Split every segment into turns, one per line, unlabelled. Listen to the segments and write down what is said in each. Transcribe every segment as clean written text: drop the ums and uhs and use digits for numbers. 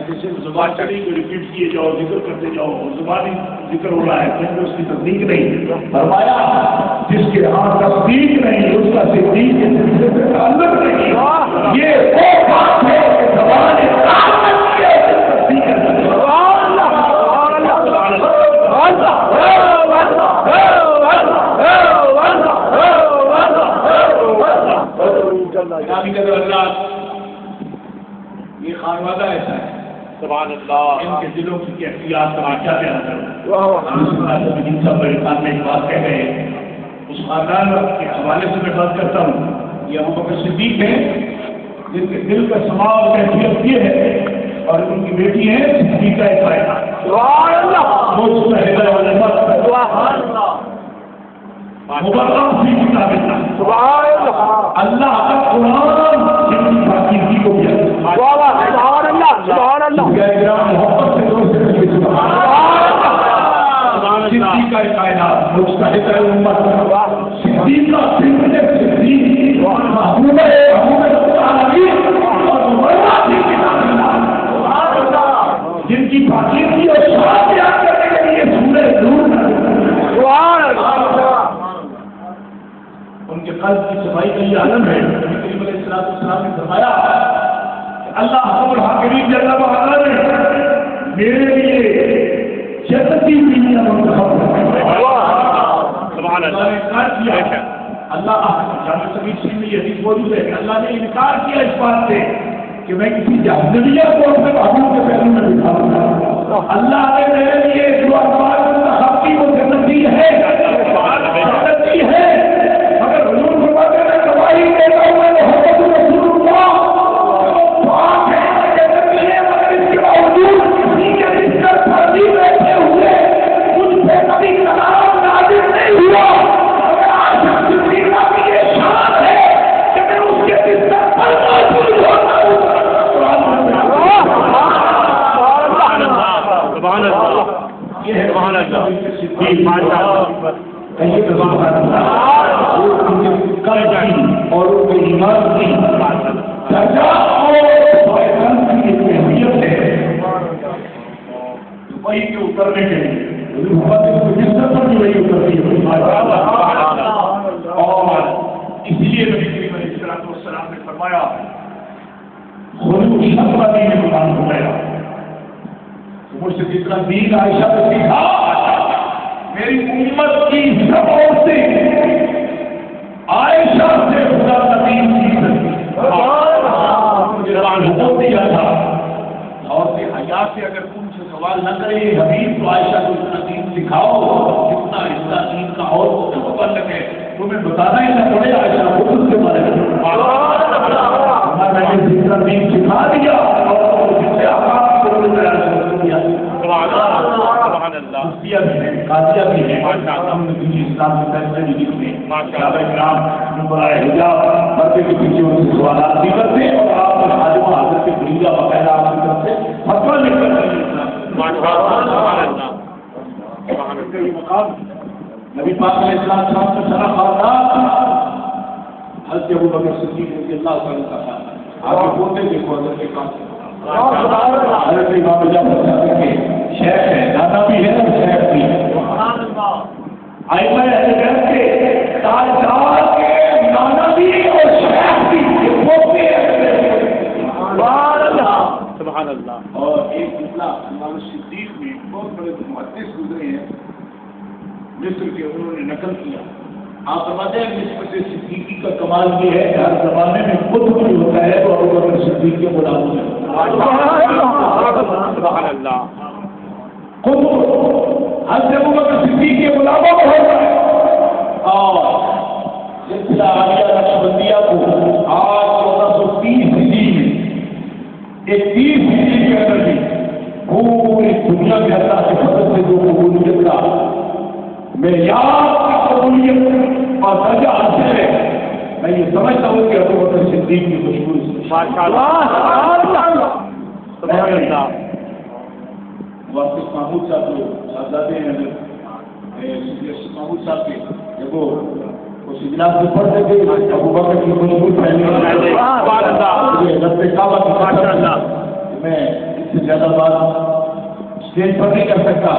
جیسے زبان چلی تو ریپیٹ کیے جاؤ، ذکر کرتے جاؤ، زبانی ذکر ہو رہا ہے کہیں اس کی تصدیق نہیں. فرمایا جس کے ہاں تصدیق نہیں اس کا صدیق کے سلسلے سے تعلق نہیں. یہ وہ بات ہے کہ زبان تصدیق یہ خانوادہ ایسا ہے.
سبحان اللہ.
ان کے دلوں کی کیفیات کا کیا بیان کروں. جن سب بڑے خان میں ایک بات کہہ گئے اس خاندان کے حوالے سے میں بات کرتا ہوں. یہ ابو بکر صدیق ہے جن کے دل کا سما اور کیفیت یہ ہے اور ان کی بیٹی ہے صدیقہ کائنات. سبحان اللہ. وہ ہدایت والے سبحان اللہ. مبارک فی کتاب اللہ. سبحان اللہ. اللہ کا قرآن جن کی پاکیزگی کو کیا. سبحان اللہ. سبحان اللہ. محبت سے دور سے سبحان اللہ. صدیقہ کائنات مجتہدہ امت صدیقہ صدیق محبوبہ العالمین اور مبارک فی کتاب اللہ. جن کی پاکیزگی اور شان بیان کرنے کے لیے سورہ نور سبحان اللہ. ان کے قلب کی صفائی کا یہ عالم ہے. کریم علیہ السلام نے فرمایا کہ اللہ حکم الحاکمین جل وعلا نے میرے لیے جنتی بیویاں منتخب سبحان اللہ. اللہ جامع صحیح میں یہ حدیث موجود ہے کہ اللہ نے انکار کیا اس بات سے کہ میں کسی جہنمیہ کو اپنے محبوب کے پہلو میں دکھاؤں گا. اللہ نے میرے لیے جو اخبار منتخب کی وہ جنتی ہے جنتی ہے. اگر حضور فرماتے ہیں گواہی دیتا ہوں میں محمد رسول اللہ پاک ہے جنتی ہے مگر اس کے باوجود کسی کے بستر پر بھی بیٹھے ہوئے مجھ پہ کبھی کلام نازل نہیں ہوا. مگر عائشہ صدیقہ کی یہ شان ہے کہ میں اس کے بستر پر موجود ہوتا ہوں.
سبحان اللہ.
یہ ہے
سبحان اللہ.
صدیق ماشاءاللہ. کہیں سبحان اللہ. اور ان کے ایمان کی درجہ اور فائدان کی ایک اہمیت ہے وہی کے اترنے کے لیے جسم پر بھی وہی اترتی ہے. اور اس لیے نبی کریم علیہ السلام نے فرمایا خلوص شرط دین قرآن فرمایا مجھ سے جتنا دین عائشہ نے سیکھا میری امت کی سب عورتیں عائشہ سے خدا نبی حکم دیا تھا عورتیں حیا سے اگر تم سے سوال نہ کرے حبیب تو عائشہ کو اتنا دین سکھاؤ جتنا حصہ دین کا اور متعلق ہے تمہیں بتانا ہی نہ پڑے عائشہ خود سے بارے میں نے جتنا دین سکھا دیا اور جس سے آپ کو دیا مفتیہ بھی ہیں قاضیہ بھی ہیں ہم نے دینی اسلام کے فیصلے بھی لکھتے صحابہ کرام برائے حجاب پردے کے پیچھے ان سے سوالات بھی کرتے ہیں اور آپ حاجم حاضر کے بریجا باقاعدہ آپ کی طرف سے فتویٰ لکھ کر یہ مقام نبی پاک علیہ السلام کا سارا خاندان حضرت ابو بکر صدیق رضی اللہ تعالیٰ کا خاندان آپ کے پوتے دیکھو حضرت کے پاس حضرت امام جعفر صادق کے شیخ ہے دادا بھی ہے اور شیخ بھی ہے. ائمہ اہل بیت کے تاجدار کے نانا بھی اور شیخ بھی یہ پوتے ہیں.
سبحان اللہ.
اور ایک مسئلہ امام صدیق میں بہت بڑے محدث گزرے ہیں مصر کے انہوں نے نقل کیا. آپ سمجھتے ہیں مصر سے صدیقی کا کمال یہ ہے کہ ہر زمانے میں خود بھی ہوتا ہے تو ابو بکر صدیق کے غلام ہے.
سبحان اللہ.
خود حضرت ابو بکر صدیق کے غلاموں کو ہوتا ہے. اور سلسلہ عالیہ نقشبندیہ کو آج 1430 ہجری میں 30 ہجری کے اندر بھی پوری دنیا کے اللہ کے فضل سے جو قبولیت کا معیار کی قبولیت اور درجہ حاصل ہے میں یہ سمجھتا ہوں کہ ابو بکر صدیق کی خوشبو واسف محمود صاحب جو صاحبزادے ہیں محمود صاحب کے جب وہ اس اجلاس میں پڑھتے تھے ابو بکر کی خوشبو پھیلنے میں اس سے زیادہ بات اسٹیج پر نہیں کر سکتا،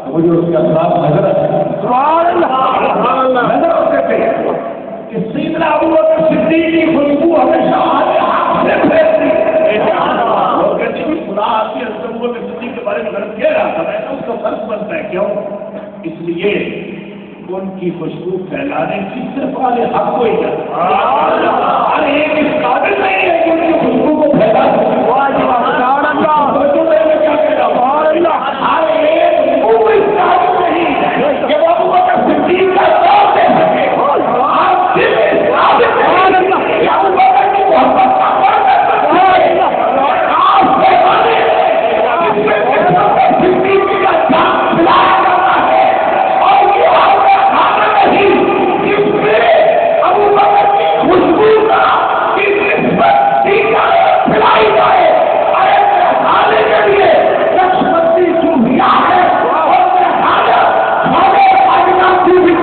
مجھے اس کا اثرات نظر نظر ہوتے تھے کہ سیدنا ابو بکر صدیق کی خوشبو ہمیشہ آگے ہاتھ سے پھیلتی اور کہتے ہیں خدا آتی ہے ابو بکر صدیق کے بارے میں غلط کہہ رہا تھا، میں نے اس کا فرق بنتا ہے کیوں؟ اس لیے ان کی خوشبو پھیلانے کی صرف والے حق کو ہی ہر ایک اس قابل نہیں ہے کہ ان کی خوشبو کو پھیلا سکے۔ کیا کہہ رہا ہوں؟ ہر ایک وہ اس قابل نہیں ہے کہ وہ ابو بکر صدیق کا ساتھ دے سکے۔ آپ صرف اس قابل نہیں کہ ابو بکر کی محبت کا فرق کر سکتے ہیں۔ آپ سے بنے صدیق کا ساتھ پلایا جاتا ہے اور یہ ابو بکر کی خوشبو کا کی نسبت پھیلائی جائے۔ ارے میرے خالے کے لیے لکشمتی چوہیا ہے اور میرے خالے کی بھی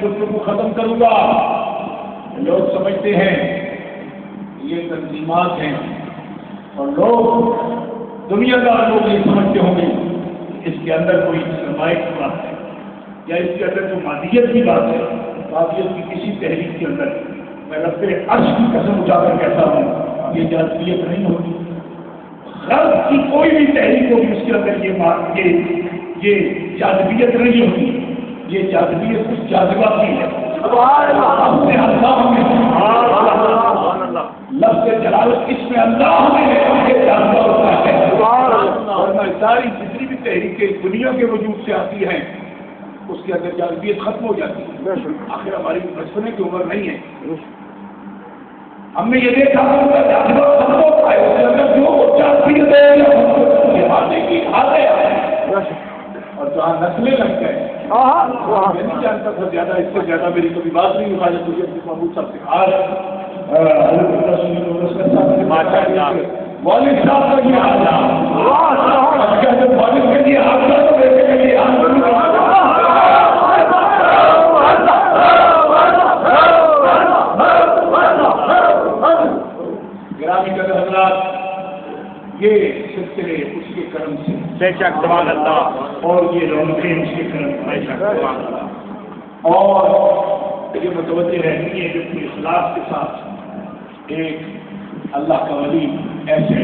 گفتگو ختم کروں گا۔ لوگ سمجھتے ہیں یہ تنظیمات ہیں اور لوگ دنیا دار لوگ یہ سمجھتے ہوں گے اس کے اندر کوئی سرمایہ کی بات ہے یا اس کے اندر کوئی مادیت کی بات ہے۔ مادیت کی کسی تحریک کے اندر میں رب عرش کی قسم اٹھا کر کہتا ہوں یہ جاذبیت نہیں ہوتی۔ غرب کی کوئی بھی تحریک ہوگی اس کے اندر یہ جاذبیت نہیں ہوتی۔ یہ جاذبیت کچھ جاذبہ کی ہے۔ لفظ جلالت اس میں اللہ ہمیں جاذبہ ہوتا ہے اور ساری جتنی بھی تحریکیں دنیا کے وجود سے آتی ہیں اس کے اندر جاذبیت ختم ہو جاتی ہے۔ آخر ہماری بچپنے کی عمر نہیں ہے، ہم نے یہ دیکھا جاذبہ ختم ہوتا ہے، اس کے اندر جو جاذبیت ہے اور جہاں نسلیں لگ گئے میں نہیں جانتا تھا زیادہ، اس سے زیادہ میری کبھی بات نہیں ہوا جب مجھے اپنے محبوب صاحب سے کہا والد صاحب کا یہ حادثہ جب والد کا یہ حادثہ تو بیٹے کا یہ گرامی قدر حضرات، یہ سلسلے اس کے کرم سے
بے شک سبحان اللہ
اور یہ رونقیں اس کے کرم سے بے شک سبحان اللہ۔ اور یہ متوجہ رہتی ہے کہ اخلاص کے ساتھ ایک اللہ کا ولی ایسے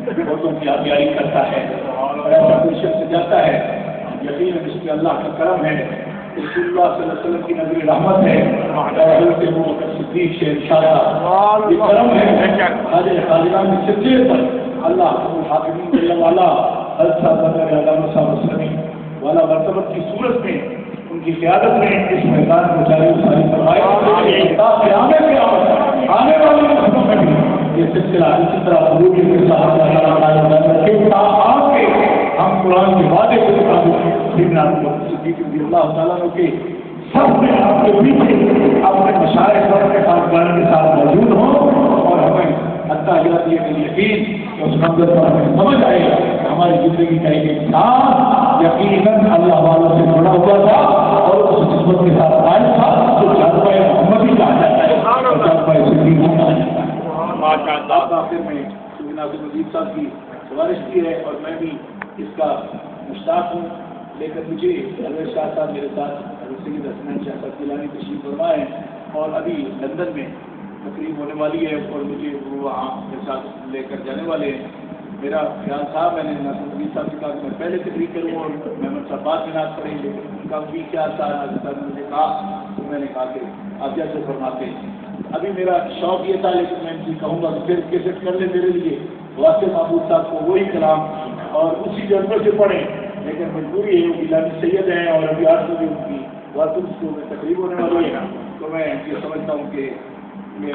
بہتوں کی آگیاری کرتا ہے اور ایسا کوئی شخص جاتا ہے، یقیناً اس میں اللہ کا کرم ہے، رسول اللہ صلی اللہ علیہ وسلم کی نظر رحمت ہے، حضرت ابوبکر صدیق سے ارشاد یہ کرم ہے۔ حاضر حاضران کے سلسلے پر اللہ حاکمین جل والا حضرت صاحب علامہ صاحب وسلم والا مرتبت کی صورت میں ان کی قیادت میں اس میدان کو جاری ساری فرمائے تاکہ آنے والے وقتوں میں بھی یہ سلسلہ اسی طرح حضور کے ساتھ ہم قرآن کے وعدے کے مطابق سیدنا صدیق رضی اللہ تعالیٰ کے سب میں آپ کے پیچھے اپنے مشاہد اور کے خاندان کے ساتھ موجود ہوں اور ہمیں حتیٰ یہ یقین اس منظر پر ہمیں سمجھ آئے کہ ہماری زندگی کا ایک انسان یقیناً اللہ والوں سے جڑا ہوا تھا اور اس نسبت کے ساتھ قائم تھا جو جذبہ محمدی کہا جاتا ہے اور جذبہ صدیق کہا جاتا ہے۔ ماشاء اللہ آخر میں ناظم مجید صاحب کی سفارش کی ہے اور میں بھی اس کا مشتاق ہوں، لیکن مجھے حضرت شاہ صاحب میرے ساتھ حضرت سید حسنین شاہ صاحب گیلانی تشریف فرما ہے اور ابھی لندن میں تقریب ہونے والی ہے اور مجھے وہ وہاں میرے ساتھ لے کر جانے والے ہیں۔ میرا خیال تھا میں نے ناظم مجید صاحب سے کہا کہ میں پہلے تقریر کروں اور محمد صاحب بعد میں ناز پڑھیں، لیکن ان کا بھی خیال تھا حضرت صاحب نے مجھے کہا تو میں نے کہا کہ آپ جیسے فرماتے ہیں۔ ابھی میرا شوق یہ تھا لیکن میں ان سے کہوں گا کہ پھر کیسٹ کر لیں میرے لیے واسطے محبوب صاحب کو وہی کلام اور اسی جذبے سے پڑھیں، لیکن مجبوری ہے وہ گیلانی سید ہیں اور ابھی 8 بجے ان کی واسطے میں تقریب ہونے والی ہے، تو میں یہ سمجھتا ہوں کہ یہ